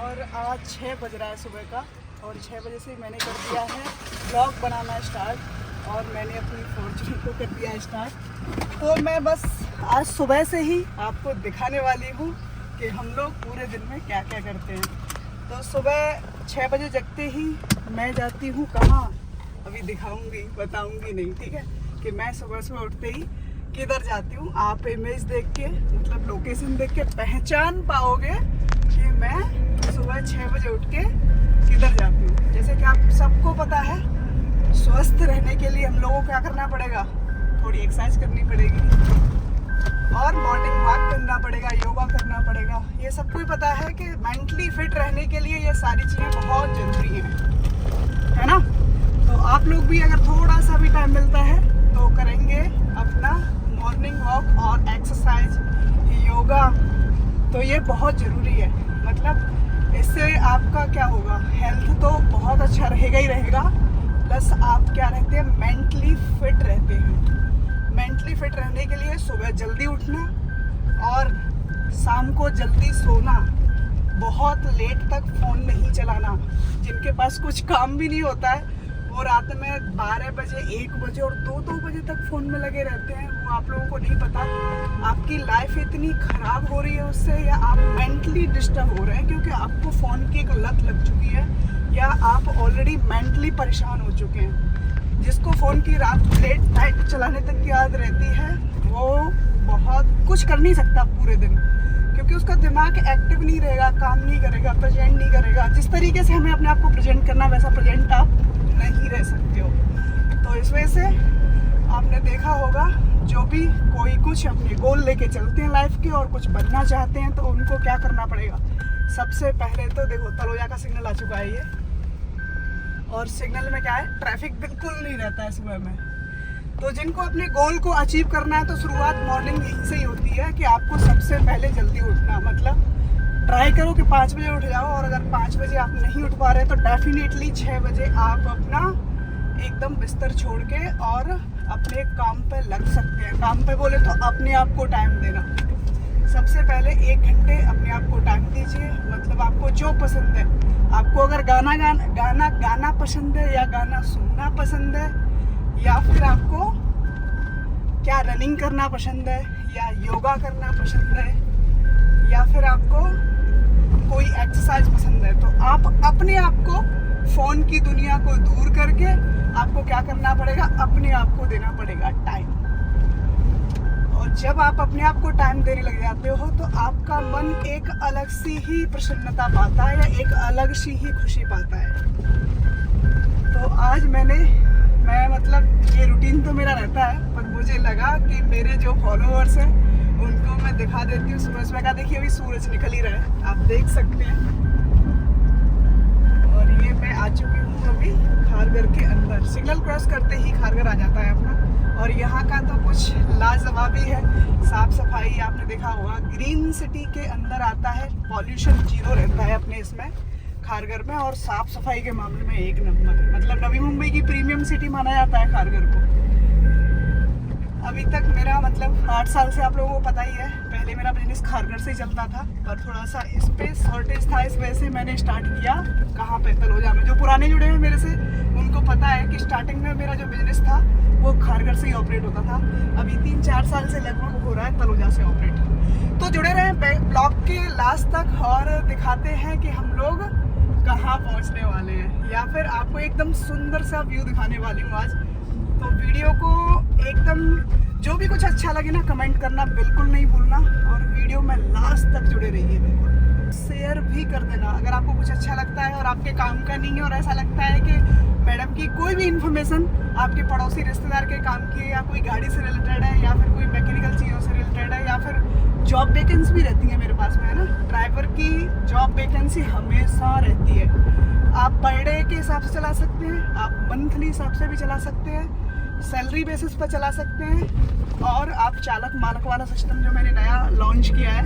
और आज 6 बज रहा है सुबह का और 6 बजे से मैंने कर दिया है ब्लॉग बनाना स्टार्ट और मैंने अपनी फॉर्च्यून को कर दिया स्टार्ट। तो मैं बस आज सुबह से ही आपको दिखाने वाली हूँ कि हम लोग पूरे दिन में क्या क्या करते हैं। तो सुबह 6 बजे जगते ही मैं जाती हूँ कहाँ, अभी दिखाऊंगी, बताऊंगी नहीं, ठीक है, कि मैं सुबह सुबह उठते ही किधर जाती हूँ। आप इमेज देख के मतलब लोकेशन देख के पहचान पाओगे कि मैं सुबह 6 बजे उठ के किधर जाती हूँ। जैसे कि आप सबको पता है, स्वस्थ रहने के लिए हम लोगों को क्या करना पड़ेगा, थोड़ी एक्सरसाइज करनी पड़ेगी और मॉर्निंग वॉक करना पड़ेगा, योगा करना पड़ेगा। ये सबको ही पता है कि मेंटली फिट रहने के लिए ये सारी चीज़ें बहुत ज़रूरी हैं, है ना। तो आप लोग भी अगर थोड़ा सा भी टाइम मिलता है तो करेंगे अपना मॉर्निंग वॉक और एक्सरसाइज, योगा। तो ये बहुत ज़रूरी है। मतलब इससे आपका क्या होगा, हेल्थ तो बहुत अच्छा रहेगा ही रहेगा, प्लस आप क्या रहते हैं, मेंटली फिट रहते हैं। मेंटली फिट रहने के लिए सुबह जल्दी उठना और शाम को जल्दी सोना, बहुत लेट तक फ़ोन नहीं चलाना। जिनके पास कुछ काम भी नहीं होता है वो रात में 12 बजे, 1 बजे और 2 बजे तक फ़ोन में लगे रहते हैं, वो आप लोगों को नहीं पता। आपकी लाइफ इतनी ख़राब हो रही है उससे, या आप मेंटली डिस्टर्ब हो रहे हैं क्योंकि आपको फ़ोन की एक लत लग चुकी है, या आप ऑलरेडी मेंटली परेशान हो चुके हैं। जिसको फ़ोन की रात लेट नाइट चलाने तक की याद रहती है वो बहुत कुछ कर नहीं सकता पूरे दिन, क्योंकि उसका दिमाग एक्टिव नहीं रहेगा, काम नहीं करेगा, प्रेजेंट नहीं करेगा। जिस तरीके से हमें अपने आप को प्रेजेंट करना, वैसा प्रेजेंट आप नहीं रह सकते हो। तो इस वजह से आपने देखा होगा, जो भी कोई कुछ अपने गोल लेके चलते हैं लाइफ के और कुछ बनना चाहते हैं तो उनको क्या करना पड़ेगा। सबसे पहले तो देखो, तलोजा का सिग्नल आ चुका है ये, और सिग्नल में क्या है, ट्रैफिक बिल्कुल नहीं रहता है सुबह में। तो जिनको अपने गोल को अचीव करना है तो शुरुआत मॉर्निंग यहीं से ही होती है कि आपको सबसे पहले जल्दी उठना। मतलब ट्राई करो कि 5 बजे उठ जाओ, और अगर 5 बजे आप नहीं उठ पा रहे तो डेफिनेटली 6 बजे आप अपना एकदम बिस्तर छोड़ के और अपने काम पे लग सकते हैं। काम पे बोले तो अपने आप को टाइम देना। सबसे पहले 1 घंटे अपने आप को टाइम दीजिए। मतलब आपको जो पसंद है, आपको अगर गाना पसंद है, या गाना सुनना पसंद है, या फिर आपको क्या रनिंग करना पसंद है, या योगा करना पसंद है, या फिर आपको कोई एक्सरसाइज पसंद है, तो आप अपने आप को फ़ोन की दुनिया को दूर करके आपको क्या करना पड़ेगा, अपने आप को देना पड़ेगा टाइम। और जब आप अपने आप को टाइम देने लग जाते हो तो आपका मन एक अलग सी ही प्रसन्नता पाता है, या एक अलग सी ही खुशी पाता है। तो आज मैं मतलब ये रूटीन तो मेरा रहता है, पर मुझे लगा कि मेरे जो फॉलोअर्स हैं उनको मैं दिखा देती हूँ सुबह सुबह का। देखिए अभी सूरज निकल ही रहा है, आप देख सकते हैं। और ये मैं आ चुकी हूँ अभी खारघर के अंदर। सिग्नल क्रॉस करते ही खारघर आ जाता है अपना। और यहाँ का तो कुछ लाजवाबी है, साफ सफाई आपने देखा होगा, ग्रीन सिटी के अंदर आता है, पॉल्यूशन 0 रहता है अपने इसमें खारघर में, और साफ सफाई के मामले में 1 नंबर। मतलब नवी मुंबई की प्रीमियम सिटी माना जाता है खारघर को। अभी तक मेरा मतलब 8 साल से आप लोगों को पता ही है, पहले मेरा बिजनेस खारघर से ही चलता था, पर थोड़ा सा स्पेस शॉर्टेज था, इस वजह से मैंने स्टार्ट किया कहाँ पे, तलोजा में। जो पुराने जुड़े हैं मेरे से उनको पता है कि स्टार्टिंग में मेरा जो बिजनेस था वो खारघर से ही ऑपरेट होता था। अभी 3-4 साल से लगभग हो रहा है तलोजा से ऑपरेट। तो जुड़े रहे ब्लॉग के लास्ट तक और दिखाते हैं कि हम लोग कहाँ पहुँचने वाले हैं, या फिर आपको एकदम सुंदर सा व्यू दिखाने वाली हूँ आज। तो वीडियो को एकदम, जो भी कुछ अच्छा लगे ना, कमेंट करना बिल्कुल नहीं भूलना, और वीडियो में लास्ट तक जुड़े रहिए। बिल्कुल शेयर भी कर देना अगर आपको कुछ अच्छा लगता है और आपके काम का नहीं है, और ऐसा लगता है कि मैडम की कोई भी इन्फॉर्मेशन आपके पड़ोसी रिश्तेदार के काम की है, या कोई गाड़ी से रिलेटेड है, या फिर कोई मैकेनिकल चीज़ों से रिलेटेड है, या फिर जॉब वैकेंसी भी रहती है मेरे पास में, है ना। ड्राइवर की जॉब वैकेंसी हमेशा रहती है। आप पर डे के हिसाब से चला सकते हैं, आप मंथली हिसाब से भी चला सकते हैं, सैलरी बेसिस पर चला सकते हैं, और आप चालक मालक वाला सिस्टम जो मैंने नया लॉन्च किया है,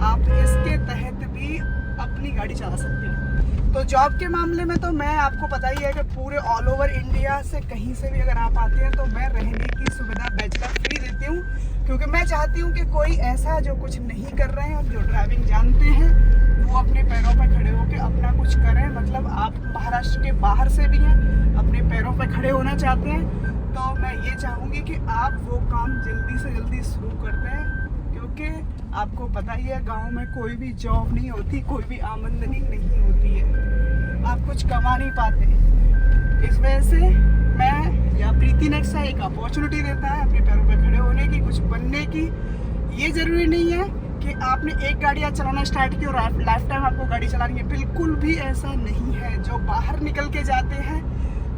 आप इसके तहत भी अपनी गाड़ी चला सकते हैं। तो जॉब के मामले में तो मैं, आपको पता ही है कि पूरे ऑल ओवर इंडिया से कहीं से भी अगर आप आते हैं तो मैं रहने की सुविधा बैचलर फ्री देती हूँ, क्योंकि मैं चाहती हूँ कि कोई ऐसा जो कुछ नहीं कर रहे हैं और जो ड्राइविंग जानते हैं वो अपने पैरों पर खड़े होकर अपना कुछ करें, मतलब आप महाराष्ट्र के बाहर से भी हैं, अपने पैरों पे खड़े होना चाहते हैं, तो मैं ये चाहूँगी कि आप वो काम जल्दी से जल्दी शुरू कर दें, क्योंकि आपको पता ही है गांव में कोई भी जॉब नहीं होती, कोई भी आमदनी नहीं होती है, आप कुछ कमा नहीं पाते। इस वजह से मैं या प्रीति नेक्सा एक अपॉर्चुनिटी देता है अपने पैरों पे खड़े होने की, कुछ बनने की। ये ज़रूरी नहीं है कि आपने एक गाड़ी आज चलाना स्टार्ट की और लाइफ टाइम आपको गाड़ी चलानी है, बिल्कुल भी ऐसा नहीं है। जो बाहर निकल के जाते हैं,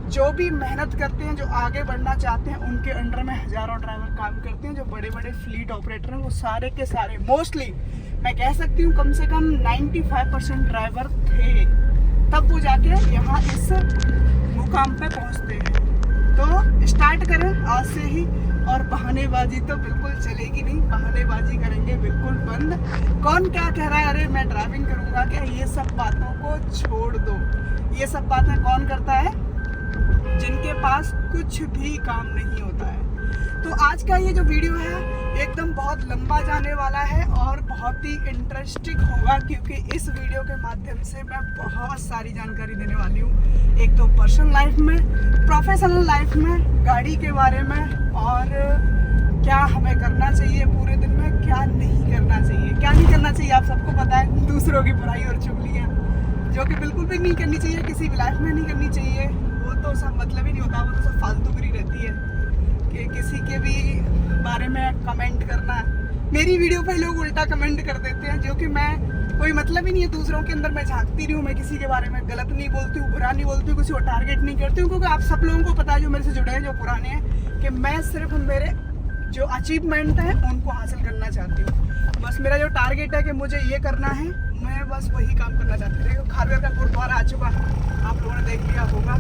जो भी मेहनत करते हैं, जो आगे बढ़ना चाहते हैं, उनके अंडर में हज़ारों ड्राइवर काम करते हैं। जो बड़े बड़े फ्लीट ऑपरेटर हैं वो सारे के सारे, मोस्टली मैं कह सकती हूँ कम से कम 95% ड्राइवर थे, तब वो जाके यहाँ इस मुकाम पे पहुँचते हैं। तो स्टार्ट करें आज से ही, और बहानेबाजी तो बिल्कुल चलेगी नहीं, बहानेबाजी करेंगे बिल्कुल बंद। कौन क्या कह रहा है, अरे मैं ड्राइविंग करूँगा क्या, ये सब बातों को छोड़ दो। ये सब बातें कौन करता है, जिनके पास कुछ भी काम नहीं होता है। तो आज का ये जो वीडियो है एकदम बहुत लंबा जाने वाला है और बहुत ही इंटरेस्टिंग होगा, क्योंकि इस वीडियो के माध्यम से मैं बहुत सारी जानकारी देने वाली हूँ। एक तो पर्सनल लाइफ में, प्रोफेशनल लाइफ में, गाड़ी के बारे में, और क्या हमें करना चाहिए पूरे दिन में, क्या नहीं करना चाहिए। क्या नहीं करना चाहिए आप सबको पता है, दूसरों की बुराई और चुगलियाँ, जो कि बिल्कुल भी नहीं करनी चाहिए, किसी भी लाइफ में नहीं करनी चाहिए। वो तो सब मतलब ही नहीं होता, वो तो सब फालतूगिरी रहती है कि किसी के भी बारे में कमेंट करना। मेरी वीडियो पे लोग उल्टा कमेंट कर देते हैं, जो कि मैं कोई मतलब ही नहीं है दूसरों के अंदर। मैं झांकती नहीं हूँ, मैं किसी के बारे में गलत नहीं बोलती हूँ, बुरा नहीं बोलती हूँ, किसी को टारगेट नहीं करती हूँ, क्योंकि आप सब लोगों को पता है जो मेरे से जुड़े हैं, जो पुराने हैं, कि मैं सिर्फ मेरे जो अचीवमेंट हैं उनको हासिल करना चाहती हूँ। बस मेरा जो टारगेट है कि मुझे ये करना है, मैं बस वही काम करना चाहती हूँ। खारघर का गुरुद्वारा आ चुका, आप लोगों ने देख लिया होगा,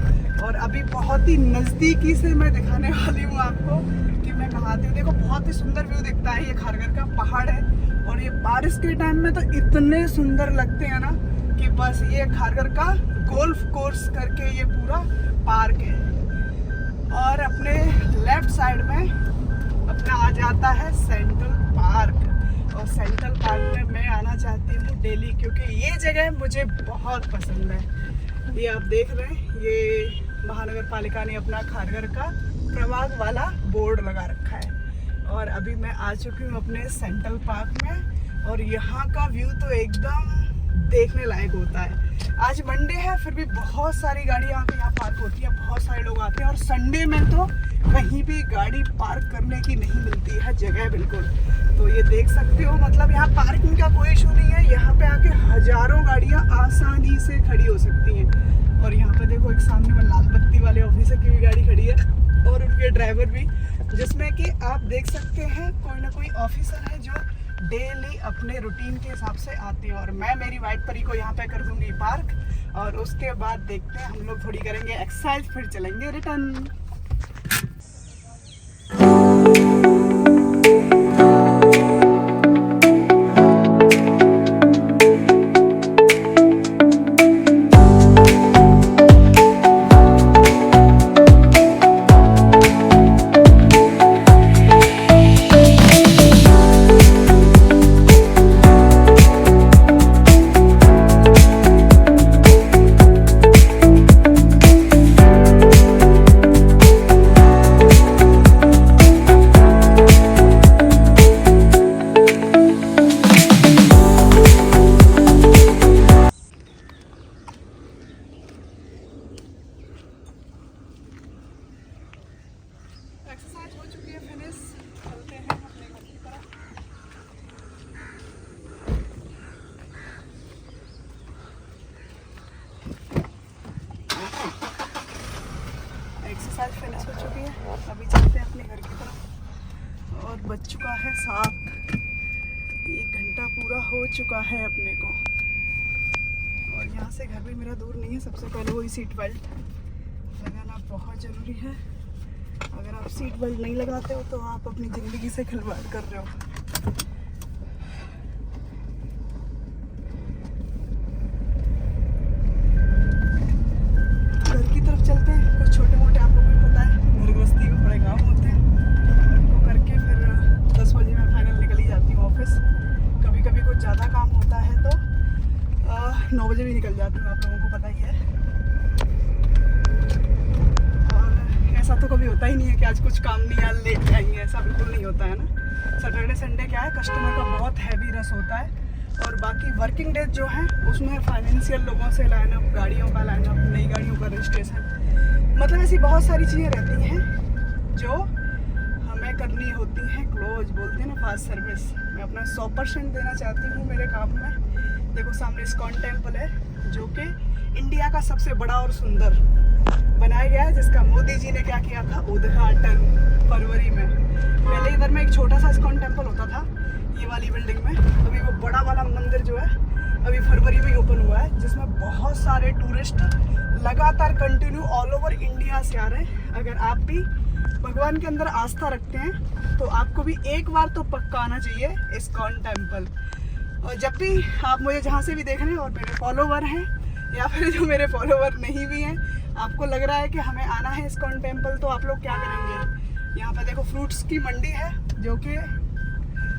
और अभी बहुत ही नज़दीकी से मैं दिखाने वाली हूँ आपको कि मैं कहाँ आती हूँ। देखो बहुत ही सुंदर व्यू दिखता है, ये खारघर का पहाड़ है, और ये बारिश के टाइम में तो इतने सुंदर लगते हैं ना कि बस। ये खारघर का गोल्फ कोर्स करके ये पूरा पार्क है, और अपने लेफ्ट साइड में अपना आ जाता है सेंट्रल पार्क। और सेंट्रल पार्क में मैं आना चाहती हूँ डेली, क्योंकि ये जगह मुझे बहुत पसंद है। ये आप देख रहे हैं, ये महानगर पालिका ने अपना खारघर का प्रवाग वाला बोर्ड लगा रखा है, और अभी मैं आ चुकी हूँ अपने सेंट्रल पार्क में, और यहाँ का व्यू तो एकदम देखने लायक होता है। आज मंडे है, फिर भी बहुत सारी गाड़ियाँ आके यहाँ पार्क होती है, बहुत सारे लोग आते हैं, और संडे में तो कहीं भी गाड़ी पार्क करने की नहीं मिलती है जगह बिल्कुल। तो ये देख सकते हो, मतलब यहाँ पार्किंग का कोई इशू नहीं है, यहाँ पे आके हजारों गाड़ियाँ आसानी से खड़ी हो सकती हैं। और यहाँ पे देखो एक सामने में लाल बत्ती वाले ऑफिसर की भी गाड़ी खड़ी है, और उनके ड्राइवर भी, जिसमें कि आप देख सकते हैं कोई ना कोई ऑफिसर है जो डेली अपने रूटीन के हिसाब से आते हैं। और मैं मेरी वाइट परी को यहाँ पे कर दूंगी पार्क, और उसके बाद देखते हैं, हम लोग थोड़ी करेंगे एक्सरसाइज, फिर चलेंगे रिटर्न। एक्सरसाइज हो चुकी है फिनिश, चलते हैं अपने घर की तरफ। एक्सरसाइज फिनिश हो चुकी है, अभी चलते हैं अपने घर की तरफ, और बज चुका है 7। 1 घंटा पूरा हो चुका है अपने को, और यहाँ से घर भी मेरा दूर नहीं है। सबसे पहले वही सीट बेल्ट लगाना बहुत ज़रूरी है। अगर आप सीट बेल्ट नहीं लगाते हो तो आप अपनी ज़िंदगी से खिलवाड़ कर रहे हो। घर की तरफ चलते हैं, कुछ छोटे मोटे आप लोगों को पता है घर गृहस्थी के बड़े काम होते हैं, उनको करके फिर 10 बजे मैं फाइनल निकल ही जाती हूँ ऑफिस। कभी कभी कुछ ज़्यादा काम होता है तो 9 बजे भी निकल जाती हूँ, आप लोगों को पता ही है। और ऐसा तो कभी होता ही नहीं है कि आज कुछ काम नहीं है, लेट जाएंगे, ऐसा बिल्कुल नहीं होता है ना। सैटरडे संडे क्या है, कस्टमर का बहुत हैवी रश होता है। और बाकी वर्किंग डेज जो है उसमें फाइनेंशियल लोगों से लाइनअप, गाड़ियों का लाइनअप, नई गाड़ियों का रजिस्ट्रेशन, मतलब ऐसी बहुत सारी चीज़ें रहती हैं जो हमें करनी होती हैं। क्लोज बोलते हैं ना, फास्ट सर्विस। मैं अपना 100% देना चाहती हूँ मेरे काम में। देखो सामने इस्कॉन टेम्पल है जो कि इंडिया का सबसे बड़ा और सुंदर बनाया गया है, जिसका मोदी जी ने क्या किया था, उद्घाटन फरवरी में। पहले इधर में एक छोटा सा इस्कॉन टेम्पल होता था ये वाली बिल्डिंग में, अभी वो बड़ा वाला मंदिर जो है अभी फरवरी में ही ओपन हुआ है, जिसमें बहुत सारे टूरिस्ट लगातार कंटिन्यू ऑल ओवर इंडिया से आ रहे हैं। अगर आप भी भगवान के अंदर आस्था रखते हैं तो आपको भी एक बार तो पक्का आना चाहिए इस्कॉन टेम्पल। और जब भी आप मुझे जहाँ से भी देख रहे हैं और मेरे फॉलोवर हैं या फिर जो मेरे फॉलोवर नहीं भी हैं, आपको लग रहा है कि हमें आना है इस्कॉन टेम्पल, तो आप लोग क्या करेंगे, यहाँ पर देखो फ्रूट्स की मंडी है जो कि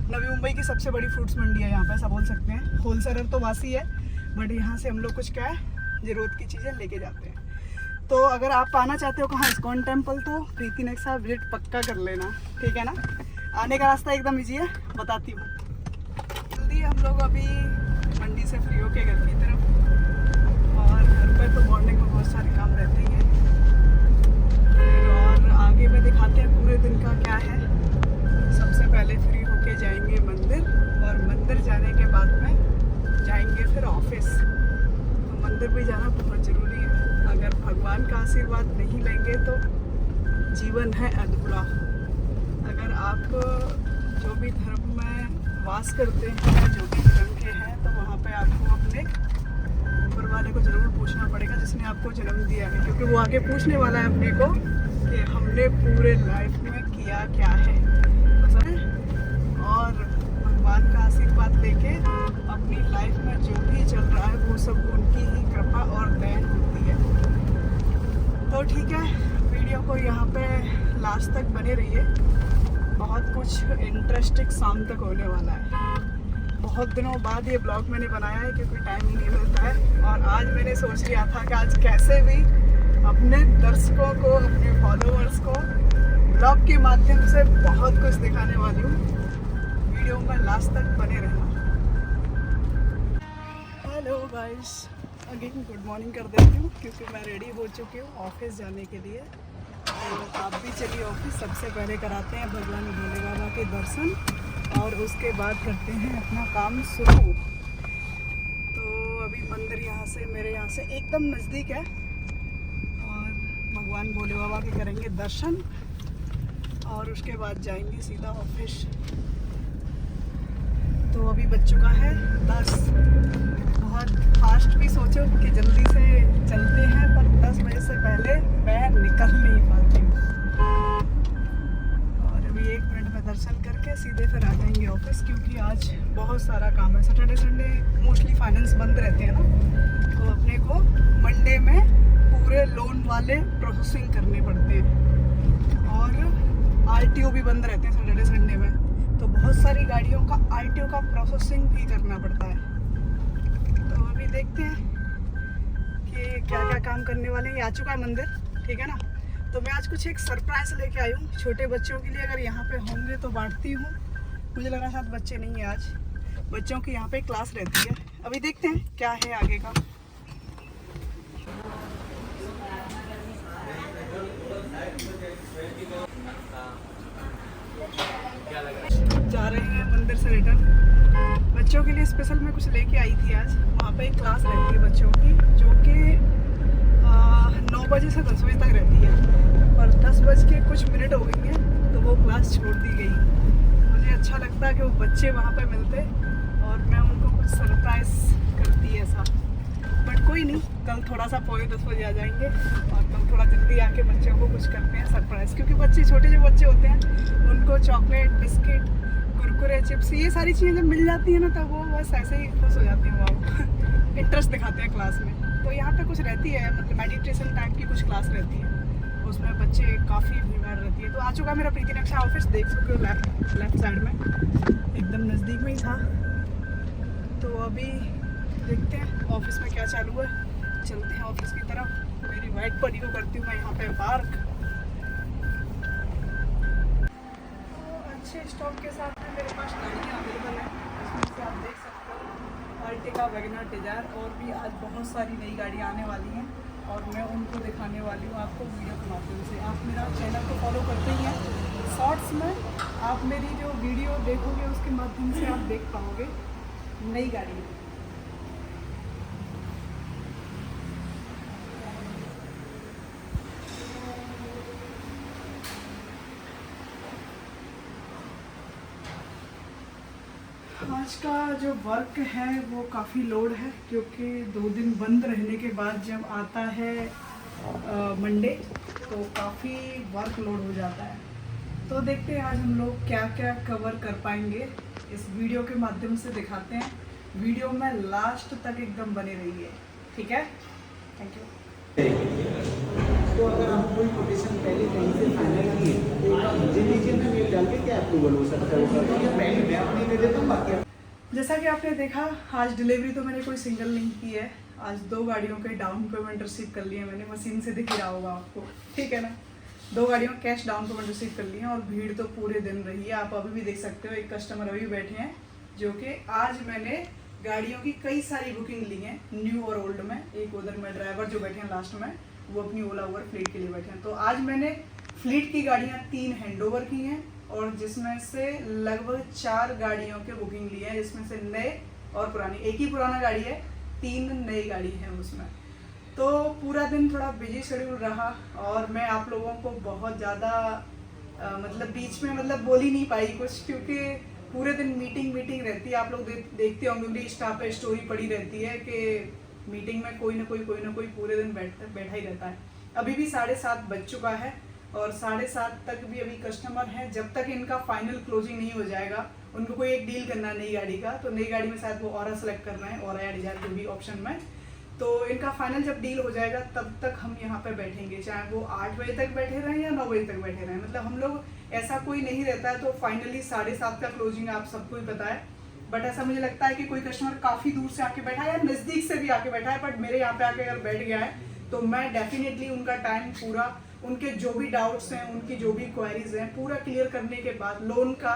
नवी मुंबई की सबसे बड़ी फ्रूट्स मंडी है यहाँ पे, ऐसा बोल सकते हैं। होलसेलर तो वासी है, बट यहाँ से हम लोग कुछ क्या है ज़रूरत की चीज़ें लेके जाते हैं। तो अगर आप आना चाहते हो कहाँ, इस्कॉन टेम्पल, तो प्रीति ने एक साथ विजिट पक्का कर लेना, ठीक है ना। आने का रास्ता एकदम ईजी है, बताती हूँ। जल्दी हम लोग अभी मंडी से फ्री होके घर की तरफ, और घर पर तो मॉर्निंग में बहुत सारे काम रहते ही हैं। और आगे में दिखाते हैं पूरे दिन का क्या है। सबसे पहले फ्री होके जाएंगे मंदिर, और मंदिर जाने के बाद में जाएंगे फिर ऑफिस। तो मंदिर भी जाना बहुत ज़रूरी है, अगर भगवान का आशीर्वाद नहीं लेंगे तो जीवन है अधूरा। अगर आप जो भी धर्म में वास करते हैं, जो भी धर्म के हैं, तो वहाँ पे आपको अपने ऊपर वाले को ज़रूर पूछना पड़ेगा जिसने आपको जन्म दिया है, क्योंकि वो आगे पूछने वाला है अपने को कि हमने पूरे लाइफ में किया क्या है। और भगवान का आशीर्वाद लेके अपनी लाइफ में जो भी चल रहा है वो सब उनकी ही कृपा और दया होती है। तो ठीक है, वीडियो को यहाँ पे लास्ट तक बने रहिए, बहुत कुछ इंटरेस्टिंग शाम तक होने वाला है। बहुत दिनों बाद ये ब्लॉग मैंने बनाया है क्योंकि टाइम ही नहीं मिलता है, और आज मैंने सोच लिया था कि आज कैसे भी अपने दर्शकों को, अपने फॉलोअर्स को ब्लॉग के माध्यम से बहुत कुछ दिखाने वाली हूँ। वीडियो में लास्ट तक बने रहना। Hello guys, again good morning कर देती हूँ क्योंकि मैं रेडी हो चुकी हूँ ऑफिस जाने के लिए। तो आप भी चलिए ऑफिस। सबसे पहले कराते हैं भगवान भोले बाबा के दर्शन, और उसके बाद करते हैं अपना काम शुरू। तो अभी मंदिर यहाँ से, मेरे यहाँ से एकदम नज़दीक है, और भगवान भोले बाबा के करेंगे दर्शन, और उसके बाद जाएंगे सीधा ऑफिस। तो अभी बज चुका है 10। बहुत फास्ट भी सोचो कि जल्दी से चलते हैं, पर 10 बजे से पहले मैं निकल नहीं पाती हूँ। और अभी 1 मिनट में दर्शन करके सीधे फिर आ जाएंगे ऑफिस, क्योंकि आज बहुत सारा काम है। सैटरडे संडे मोस्टली फाइनेंस बंद रहते हैं ना, तो अपने को मंडे में पूरे लोन वाले प्रोसेसिंग करने पड़ते हैं, और आरटीओ भी बंद रहते हैं सैटरडे संडे में, तो बहुत सारी गाड़ियों का आरटीओ का प्रोसेसिंग भी करना पड़ता है। तो अभी देखते हैं कि क्या क्या काम करने वाले हैं। आ चुका है मंदिर, ठीक है ना। तो मैं आज कुछ एक सरप्राइज लेके आई हूँ छोटे बच्चों के लिए। अगर यहाँ पे होंगे तो बांटती हूँ, मुझे लग रहा है शायद बच्चे नहीं है आज, बच्चों की यहाँ पे क्लास रहती है। अभी देखते हैं क्या है आगे का। जा रहे हैं मंदिर से रिटर्न। बच्चों के लिए स्पेशल मैं कुछ लेके आई थी आज। वहाँ पे एक क्लास रहती है बच्चों की, जो कि 9 बजे से 10 बजे तक रहती है, और 10 बज के कुछ मिनट हो गई हैं तो वो क्लास छोड़ दी गई। मुझे अच्छा लगता है कि वो बच्चे वहाँ पे मिलते और मैं उनको कुछ सरप्राइज करती ऐसा। बट कोई नहीं, कल थोड़ा सा पौने 10 बजे आ जाएंगे, और कल थोड़ा जल्दी आके बच्चों को कुछ करते हैं सरप्राइज़। क्योंकि बच्चे, छोटे जो बच्चे होते हैं, उनको चॉकलेट, बिस्किट, कुरकुरे, चिप्स, ये सारी चीज़ें जब मिल जाती हैं ना, तब वो बस ऐसे ही खुश हो जाते हैं। वो इंटरेस्ट दिखाते हैं क्लास में। तो यहाँ पे कुछ रहती है, मतलब मेडिटेशन टाइप की कुछ क्लास रहती है, उसमें बच्चे काफ़ी भीड़ रहती है। तो आ चुका मेरा प्रीति नक्शा ऑफिस, देख सकते हो लेफ्ट साइड में, एकदम नज़दीक में ही था। तो अभी देखते हैं ऑफिस में क्या चालू है, चलते हैं ऑफिस की तरफ। मेरी वाइट परी को करती हूँ मैं यहाँ पे पार्क। अच्छे स्टॉक के साथ में मेरे पास गाड़ियाँ अवेलेबल हैं, इसमें से आप देख सकते हो अर्टिगा, वैगनर, डिजायर और भी आज बहुत सारी नई गाड़ियाँ आने वाली हैं और मैं उनको दिखाने वाली हूँ आपको वीडियो के माध्यम से। आप मेरा चैनल को फॉलो करते ही हैं, शॉर्ट्स में आप मेरी जो वीडियो देखोगे उसके माध्यम से आप देख पाओगे नई गाड़ियाँ। आज का जो वर्क है वो काफ़ी लोड है, क्योंकि 2 दिन बंद रहने के बाद जब आता है मंडे तो काफ़ी वर्क लोड हो जाता है। तो देखते हैं आज हम लोग क्या क्या कवर कर पाएंगे, इस वीडियो के माध्यम से दिखाते हैं। वीडियो में लास्ट तक एकदम बने रहिए, ठीक है? Thank you. तो अगर आप कोई कोटेशन पहले कहीं से फाइनल किए तो एक मुझे नीचे में मेल डाल के क्या अप्रूवल हो सकता है, पहले मैं अपनी दे देता हूँ बाकी। जैसा कि आपने देखा आज डिलीवरी तो मैंने कोई सिंगल नहीं की है, आज 2 गाड़ियों के डाउन पेमेंट रिसीव कर लिए मैंने, मशीन से दिख रहा होगा आपको, ठीक है ना। 2 गाड़ियों कैश डाउन पेमेंट रिसीव कर लिए हैं और भीड़ तो पूरे दिन रही है। आप अभी भी देख सकते हो एक कस्टमर अभी बैठे हैं जो कि आज मैंने गाड़ियों की कई सारी बुकिंग ली हैं, न्यू और ओल्ड में। एक उधर में ड्राइवर जो बैठे हैं लास्ट में, वो अपनी ओला उबर फ्लीट के लिए बैठे हैं। तो आज मैंने फ्लीट की गाड़ियाँ 3 हैंडओवर की हैं और जिसमें से लगभग 4 गाड़ियों के बुकिंग ली है, जिसमें से नए और पुरानी। एक ही पुराना गाड़ी है, 3 नई गाड़ी है उसमें। तो पूरा दिन थोड़ा बिजी शेड्यूल रहा और मैं आप लोगों को बहुत ज़्यादा मतलब बीच में मतलब बोल ही नहीं पाई कुछ, क्योंकि पूरे दिन मीटिंग रहती है। आप लोग देखते होंगे मेरी इंस्टा पे स्टोरी पड़ी रहती है कि मीटिंग में कोई ना कोई पूरे दिन बैठा ही रहता है। अभी भी 7:30 बज चुका है और 7:30 तक भी अभी कस्टमर हैं। जब तक इनका फाइनल क्लोजिंग नहीं हो जाएगा, उनको कोई एक डील करना है नई गाड़ी का, तो नई गाड़ी में शायद वो ऑरा सेलेक्ट करना है, ऑरा या डिजायर जो भी ऑप्शन में। तो इनका फाइनल जब डील हो जाएगा तब तक हम यहाँ पे बैठेंगे, चाहे वो 8 बजे तक बैठे रहें या 9 बजे तक बैठे रहें। मतलब हम लोग ऐसा कोई नहीं रहता है। तो फाइनली 7:30 का क्लोजिंग आप सबको ही पता है, बट ऐसा मुझे लगता है कि कोई कस्टमर काफ़ी दूर से आके बैठा है या नज़दीक से भी आके बैठा है, बट मेरे यहाँ पे आके अगर बैठ गया है तो मैं डेफिनेटली उनका टाइम पूरा, उनके जो भी डाउट्स हैं, उनकी जो भी क्वेरीज हैं, पूरा क्लियर करने के बाद लोन का,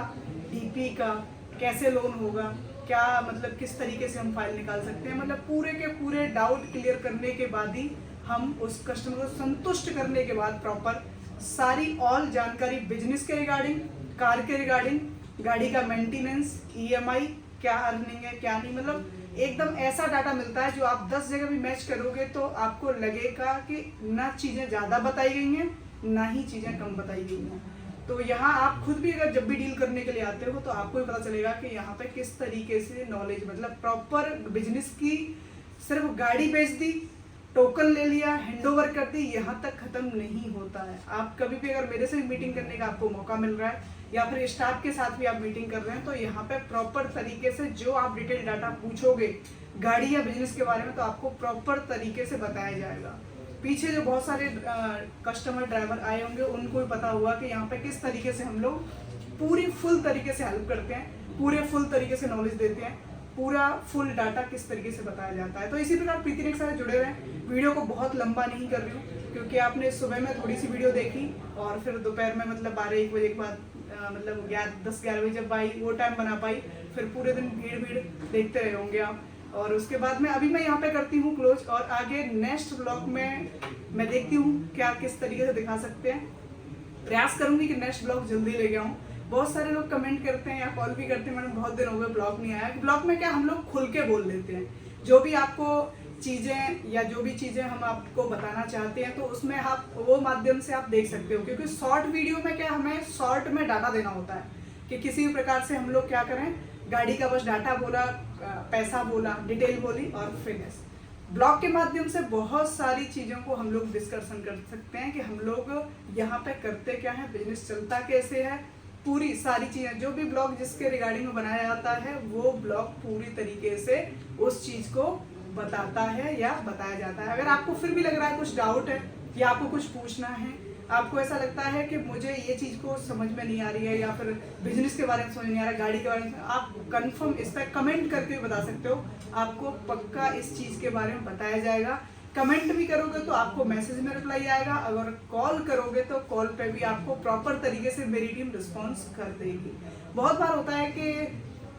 डीपी का, कैसे लोन होगा, क्या मतलब किस तरीके से हम फाइल निकाल सकते हैं, मतलब पूरे के पूरे डाउट क्लियर करने के बाद ही हम उस कस्टमर को संतुष्ट करने के बाद प्रॉपर सारी ऑल जानकारी बिजनेस के रिगार्डिंग, कार के रिगार्डिंग, गाड़ी का मेंटेनेंस, ईएमआई, क्या अर्निंग है क्या नहीं, मतलब एकदम ऐसा डाटा मिलता है जो आप 10 जगह भी मैच करोगे तो आपको लगेगा कि ना चीज़ें ज़्यादा बताई गई हैं ना ही चीज़ें कम बताई गई हैं। तो यहाँ आप खुद भी अगर जब भी डील करने के लिए आते हो तो आपको भी पता चलेगा कि यहाँ पे किस तरीके से नॉलेज, मतलब प्रॉपर बिजनेस की, सिर्फ गाड़ी बेच दी, टोकन ले लिया, हैंडओवर कर दी, यहाँ तक खत्म नहीं होता है। आप कभी भी अगर मेरे से भी मीटिंग करने का आपको मौका मिल रहा है या फिर स्टाफ के साथ भी आप मीटिंग कर रहे हैं, तो यहाँ पे प्रॉपर तरीके से जो आप डिटेल डाटा पूछोगे गाड़ी या बिजनेस के बारे में तो आपको प्रॉपर तरीके से बताया जाएगा। पीछे जो बहुत सारे कस्टमर ड्राइवर आए होंगे उनको भी पता हुआ कि यहाँ पे किस तरीके से हम लोग पूरी फुल तरीके से हेल्प करते हैं, पूरे फुल तरीके से नॉलेज देते हैं, पूरा फुल डाटा किस तरीके से बताया जाता है। तो इसी प्रकार प्रीति के साथ जुड़े रहें। वीडियो को बहुत लंबा नहीं कर रही हूँ क्योंकि आपने सुबह में थोड़ी सी वीडियो देखी और फिर दोपहर में मतलब 12-1 बजे के बाद मतलब 10-11 बजे जब आई वो टाइम बना पाई, फिर पूरे दिन भीड़ देखते रहे होंगे आप। और उसके बाद में अभी मैं यहाँ पे करती हूँ क्लोज और आगे नेक्स्ट ब्लॉग में मैं देखती हूँ क्या किस तरीके से दिखा सकते हैं। प्रयास करूँगी कि नेक्स्ट ब्लॉग जल्दी ले आऊँ। बहुत सारे लोग कमेंट करते हैं या कॉल भी करते हैं, मैडम बहुत दिन हो गए ब्लॉग नहीं आया। ब्लॉग में क्या हम लोग खुल के बोल देते हैं, जो भी आपको चीज़ें या जो भी चीज़ें हम आपको बताना चाहते हैं तो उसमें आप वो माध्यम से आप देख सकते हो। क्योंकि शॉर्ट वीडियो में क्या हमें शॉर्ट में डाटा देना होता है कि किसी भी प्रकार से हम लोग क्या करें, गाड़ी का बस डाटा बोला, पैसा बोला, डिटेल बोली और फिनिश। ब्लॉग के माध्यम से बहुत सारी चीज़ों को हम लोग डिस्कशन कर सकते हैं कि हम लोग यहाँ पे करते क्या है, बिजनेस चलता कैसे है, पूरी सारी चीज़ें। जो भी ब्लॉग जिसके रिगार्डिंग में बनाया जाता है वो ब्लॉग पूरी तरीके से उस चीज़ को बताता है या बताया जाता है। अगर आपको फिर भी लग रहा है कुछ डाउट है या आपको कुछ पूछना है, आपको ऐसा लगता है कि मुझे ये चीज़ को समझ में नहीं आ रही है या फिर बिजनेस के बारे में समझ नहीं आ रहा, गाड़ी के बारे में, आप कंफर्म इस पर कमेंट करके भी बता सकते हो। आपको पक्का इस चीज़ के बारे में बताया जाएगा। कमेंट भी करोगे तो आपको मैसेज में रिप्लाई आएगा, अगर कॉल करोगे तो कॉल पे भी आपको प्रॉपर तरीके से मेरी टीम रिस्पॉन्स कर देगी। बहुत बार होता है कि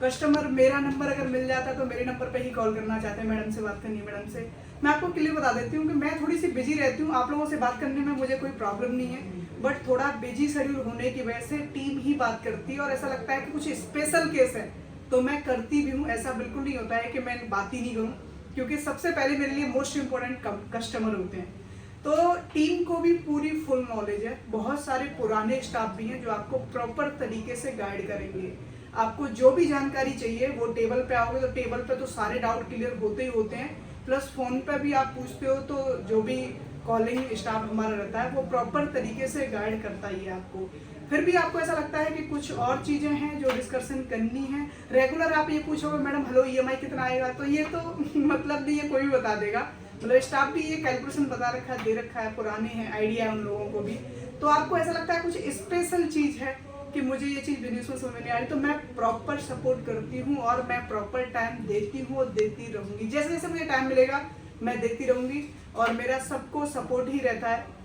कस्टमर मेरा नंबर अगर मिल जाता है तो मेरे नंबर पे ही कॉल करना चाहते हैं, मैडम से बात करनी है मैडम से। मैं आपको क्लियर बता देती हूँ कि मैं थोड़ी सी बिजी रहती हूँ, आप लोगों से बात करने में मुझे कोई प्रॉब्लम नहीं है, बट थोड़ा बिजी शेड्यूल होने की वजह से टीम ही बात करती है और ऐसा लगता है कि कुछ स्पेशल केस है तो मैं करती भी हूँ। ऐसा बिल्कुल नहीं होता है कि मैं बात ही नहीं करूँ, क्योंकि सबसे पहले मेरे लिए मोस्ट इम्पोर्टेंट कस्टमर होते हैं। तो टीम को भी पूरी फुल नॉलेज है, बहुत सारे पुराने स्टाफ भी हैं जो आपको प्रॉपर तरीके से गाइड करेंगे। आपको जो भी जानकारी चाहिए वो टेबल पे आओगे तो टेबल पे तो सारे डाउट क्लियर होते ही होते हैं, प्लस फोन पे भी आप पूछते हो तो जो भी कॉलिंग स्टाफ हमारा रहता है वो प्रॉपर तरीके से गाइड करता ही है आपको। फिर भी आपको ऐसा लगता है कि कुछ और चीज़ें हैं जो डिस्कशन करनी है, रेगुलर आप ये पूछोगे मैडम हेलो EMI कितना आएगा, तो ये तो मतलब नहीं है, कोई भी बता देगा। मतलब स्टाफ भी ये कैलकुलेशन बता रखा है, दे रखा है, पुराने हैं, आइडिया है उन लोगों को भी। तो आपको ऐसा लगता है कुछ स्पेशल चीज़ है कि मुझे ये चीज़ बिजनेस में समझ में नहीं आ रही, तो मैं प्रॉपर सपोर्ट करती हूँ और मैं प्रॉपर टाइम देती हूँ और देती रहूँगी। जैसे जैसे मुझे टाइम मिलेगा मैं देती रहूँगी और मेरा सबको सपोर्ट ही रहता है।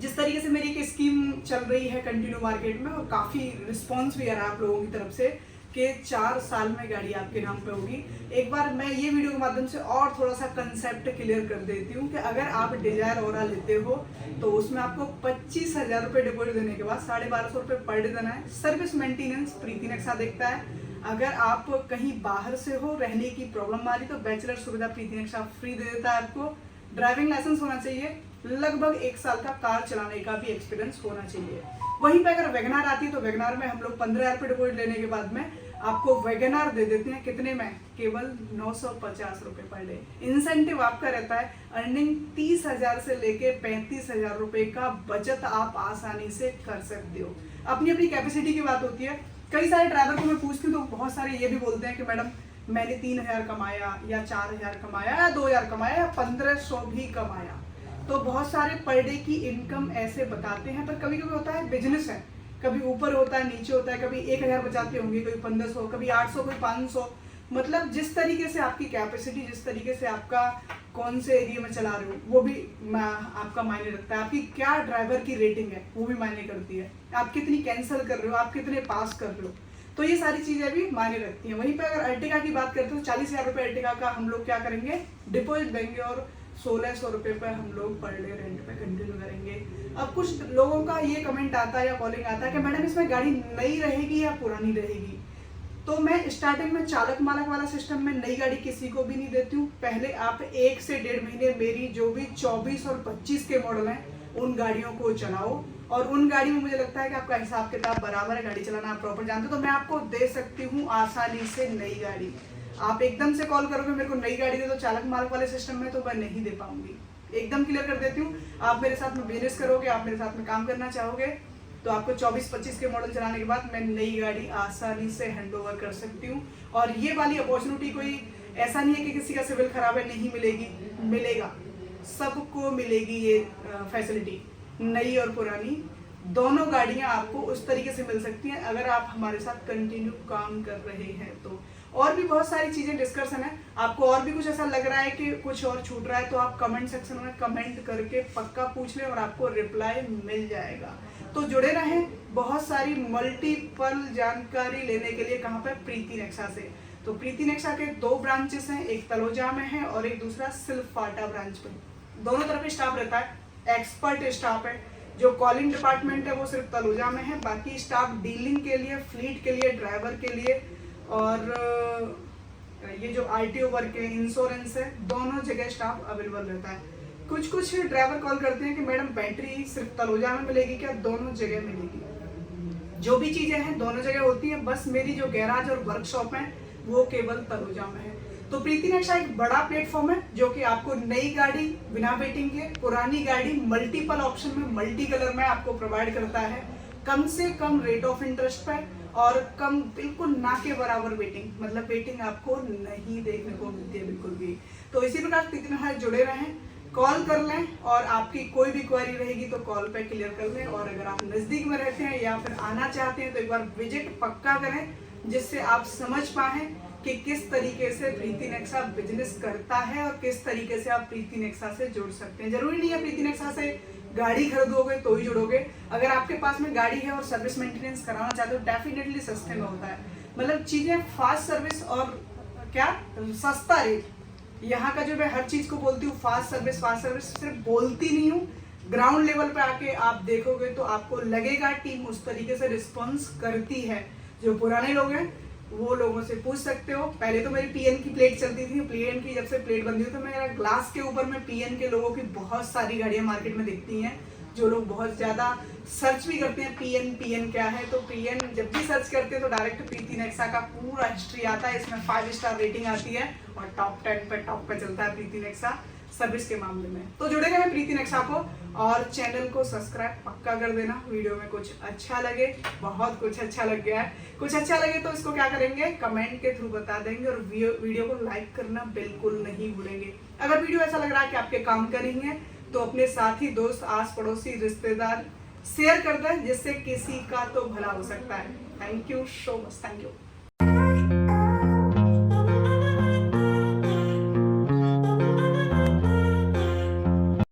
जिस तरीके से मेरी एक स्कीम चल रही है कंटिन्यू मार्केट में और काफ़ी रिस्पॉन्स भी आ रहा है आप लोगों की तरफ से कि 4 साल में गाड़ी आपके नाम पे होगी। एक बार मैं ये वीडियो के माध्यम से और थोड़ा सा कंसेप्ट क्लियर कर देती हूँ कि अगर आप डिजायर ओरा लेते हो तो उसमें आपको 25,000 रुपये डिपॉजिट देने के बाद 1250 रुपये पर डे देना है। सर्विस मेंटेनेंस प्रीति नेक्सा देखता है। अगर आप कहीं बाहर से हो, रहने की प्रॉब्लम आ रही तो बैचलर सुविधा प्रीति नेक्सा फ्री दे देता है आपको। ड्राइविंग लाइसेंस होना चाहिए, लगभग 1 साल का कार चलाने का भी एक्सपीरियंस होना चाहिए। वहीं पे अगर वैगनार आती है तो वैगनार में हम लोग 15,000 रुपये डिपॉजिट लेने के बाद में आपको वैगनार दे देते हैं। कितने में? केवल 950 रुपये पर डे। इंसेंटिव आपका रहता है, अर्निंग 30,000 से लेके 35,000 रुपये का बचत आप आसानी से कर सकते हो। अपनी अपनी कैपेसिटी की बात होती है। कई सारे ड्राइवर को मैं पूछती हूँ तो बहुत सारे ये भी बोलते हैं कि मैडम मैंने 3,000 कमाया या 4,000 कमाया या 2,000 कमाया या 1,500 भी कमाया। तो बहुत सारे पर डे की इनकम ऐसे बताते हैं, पर कभी कभी होता है बिजनेस है, कभी ऊपर होता है नीचे होता है, कभी 1,000 बचाते होंगे, कभी 1,500, कभी 800, कभी 500। मतलब जिस तरीके से आपकी कैपेसिटी, जिस तरीके से आपका कौन से एरिया में चला रहे हो वो भी आपका मायने रखता है। आपकी क्या ड्राइवर की रेटिंग है वो भी मायने करती है। आप कितनी कैंसिल कर रहे हो, आप कितने पास कर रहे हो, तो ये सारी चीज़ें भी मायने रखती हैं। वहीं पर अगर अर्टिगा की बात करते हो 40,000 रुपये अर्टिगा का हम लोग क्या करेंगे, डिपॉजिट देंगे और 1,600 रुपये पर हम लोग पर डे रेंट पे कंटिन्यू करेंगे। अब कुछ लोगों का ये कमेंट आता है या कॉलिंग आता है कि मैडम इसमें गाड़ी नई रहेगी या पुरानी रहेगी। तो मैं स्टार्टिंग में चालक मालक वाला सिस्टम में नई गाड़ी किसी को भी नहीं देती हूँ। पहले आप 1 से 1.5 महीने मेरी जो भी 24 और 25 के मॉडल हैं उन गाड़ियों को चलाओ, और उन गाड़ी में मुझे लगता है कि आपका हिसाब किताब बराबर है, गाड़ी चलाना आप प्रॉपर जानते हो, तो मैं आपको दे सकती हूँ आसानी से नई गाड़ी। आप एकदम से कॉल करोगे मेरे को नई गाड़ी दे दो चालक मालक वाले सिस्टम में, तो मैं नहीं दे पाऊंगी। एकदम क्लियर कर देती हूँ। आप मेरे साथ में बिजनेस करोगे, आप मेरे साथ में काम करना चाहोगे तो आपको 24-25 के मॉडल चलाने के बाद मैं नई गाड़ी आसानी से हैंड ओवर कर सकती हूँ। और ये वाली अपॉर्चुनिटी कोई ऐसा नहीं है कि किसी का सिविल खराब है नहीं मिलेगी, मिलेगा, सबको मिलेगी ये फैसिलिटी। नई और पुरानी दोनों गाड़ियाँ आपको उस तरीके से मिल सकती हैं अगर आप हमारे साथ कंटिन्यू काम कर रहे हैं तो। और भी बहुत सारी चीज़ें डिस्कशन है। आपको और भी कुछ ऐसा लग रहा है कि कुछ और छूट रहा है तो आप कमेंट सेक्शन में कमेंट करके पक्का पूछ लें और आपको रिप्लाई मिल जाएगा। तो जुड़े रहें, बहुत सारी मल्टीपल जानकारी लेने के लिए कहाँ पर, प्रीति नेक्सा से। तो प्रीति नेक्सा के 2 ब्रांचेस हैं, एक तलोजा में है और एक दूसरा सिलफाटा ब्रांच में। दोनों तरफ स्टाफ रहता है, एक्सपर्ट स्टाफ है। जो कॉलिंग डिपार्टमेंट है वो सिर्फ तलोजा में है, बाकी स्टाफ डीलिंग के लिए, फ्लीट के लिए, ड्राइवर के लिए और ये जो RTO वर्क है, इंश्योरेंस है, दोनों जगह स्टाफ अवेलेबल रहता है। कुछ कुछ ड्राइवर कॉल करते हैं कि मैडम बैटरी सिर्फ तलोजा में मिलेगी क्या? दोनों जगह मिलेगी। जो भी चीज़ें हैं दोनों जगह होती हैं, बस मेरी जो गैराज और वर्कशॉप है वो केवल तलोजा में है। तो प्रीति नेक्सा एक बड़ा प्लेटफॉर्म है जो कि आपको नई गाड़ी बिना वेटिंग के, पुरानी गाड़ी मल्टीपल ऑप्शन में, मल्टी कलर में आपको प्रोवाइड करता है, कम से कम रेट ऑफ इंटरेस्ट पर और कम, बिल्कुल ना के बराबर वेटिंग, मतलब वेटिंग आपको नहीं देखने को मिलती है बिल्कुल भी। तो इसी प्रकार प्रीति नेक्सा जुड़े रहें, कॉल कर लें और आपकी कोई भी क्वेरी रहेगी तो कॉल पे क्लियर कर लें। और अगर आप नज़दीक में रहते हैं या फिर आना चाहते हैं तो एक बार विजिट पक्का करें, जिससे आप समझ पाएं कि किस तरीके से प्रीति नेक्सा बिजनेस करता है और किस तरीके से आप प्रीति नेक्सा से जुड़ सकते हैं। जरूरी नहीं है प्रीति नेक्सा से गाड़ी खरीदोगे तो ही जुड़ोगे। अगर आपके पास में गाड़ी है और सर्विस मेंटेनेंस कराना चाहते हो, डेफिनेटली सस्ते में होता है। मतलब चीजें फास्ट सर्विस और क्या सस्ता रेट, यहाँ का जो मैं हर चीज को बोलती हूँ फास्ट सर्विस सिर्फ बोलती नहीं हूँ, ग्राउंड लेवल पे आके आप देखोगे तो आपको लगेगा टीम उस तरीके से रिस्पॉन्स करती है। जो पुराने लोग हैं वो लोगों से पूछ सकते हो। पहले तो मेरी पीएन की प्लेट चलती थी, पीएन की जब से प्लेट बंदी हुई तो मेरा ग्लास के ऊपर में पीएन के लोगों की बहुत सारी गाड़ियां मार्केट में दिखती हैं, जो लोग बहुत ज्यादा सर्च भी करते हैं पीएन क्या है। तो पीएन जब भी सर्च करते हैं तो डायरेक्ट प्रीति नेक्सा का पूरा हिस्ट्री आता है, इसमें 5 स्टार रेटिंग आती है और टॉप 10 पे टॉप पे चलता है प्रीति नेक्सा सर्विस के मामले में। तो जुड़े रहे प्रीति नेक्सा को और चैनल को सब्सक्राइब पक्का कर देना। वीडियो में कुछ अच्छा लगे, बहुत कुछ अच्छा लग गया है, कुछ अच्छा लगे तो इसको क्या करेंगे, कमेंट के थ्रू बता देंगे और वीडियो को लाइक करना बिल्कुल नहीं भूलेंगे। अगर वीडियो ऐसा लग रहा है कि आपके काम का नहीं है तो अपने साथी, दोस्त, आस पड़ोसी, रिश्तेदार शेयर कर दें, जिससे किसी का तो भला हो सकता है। Thank you so much, thank you.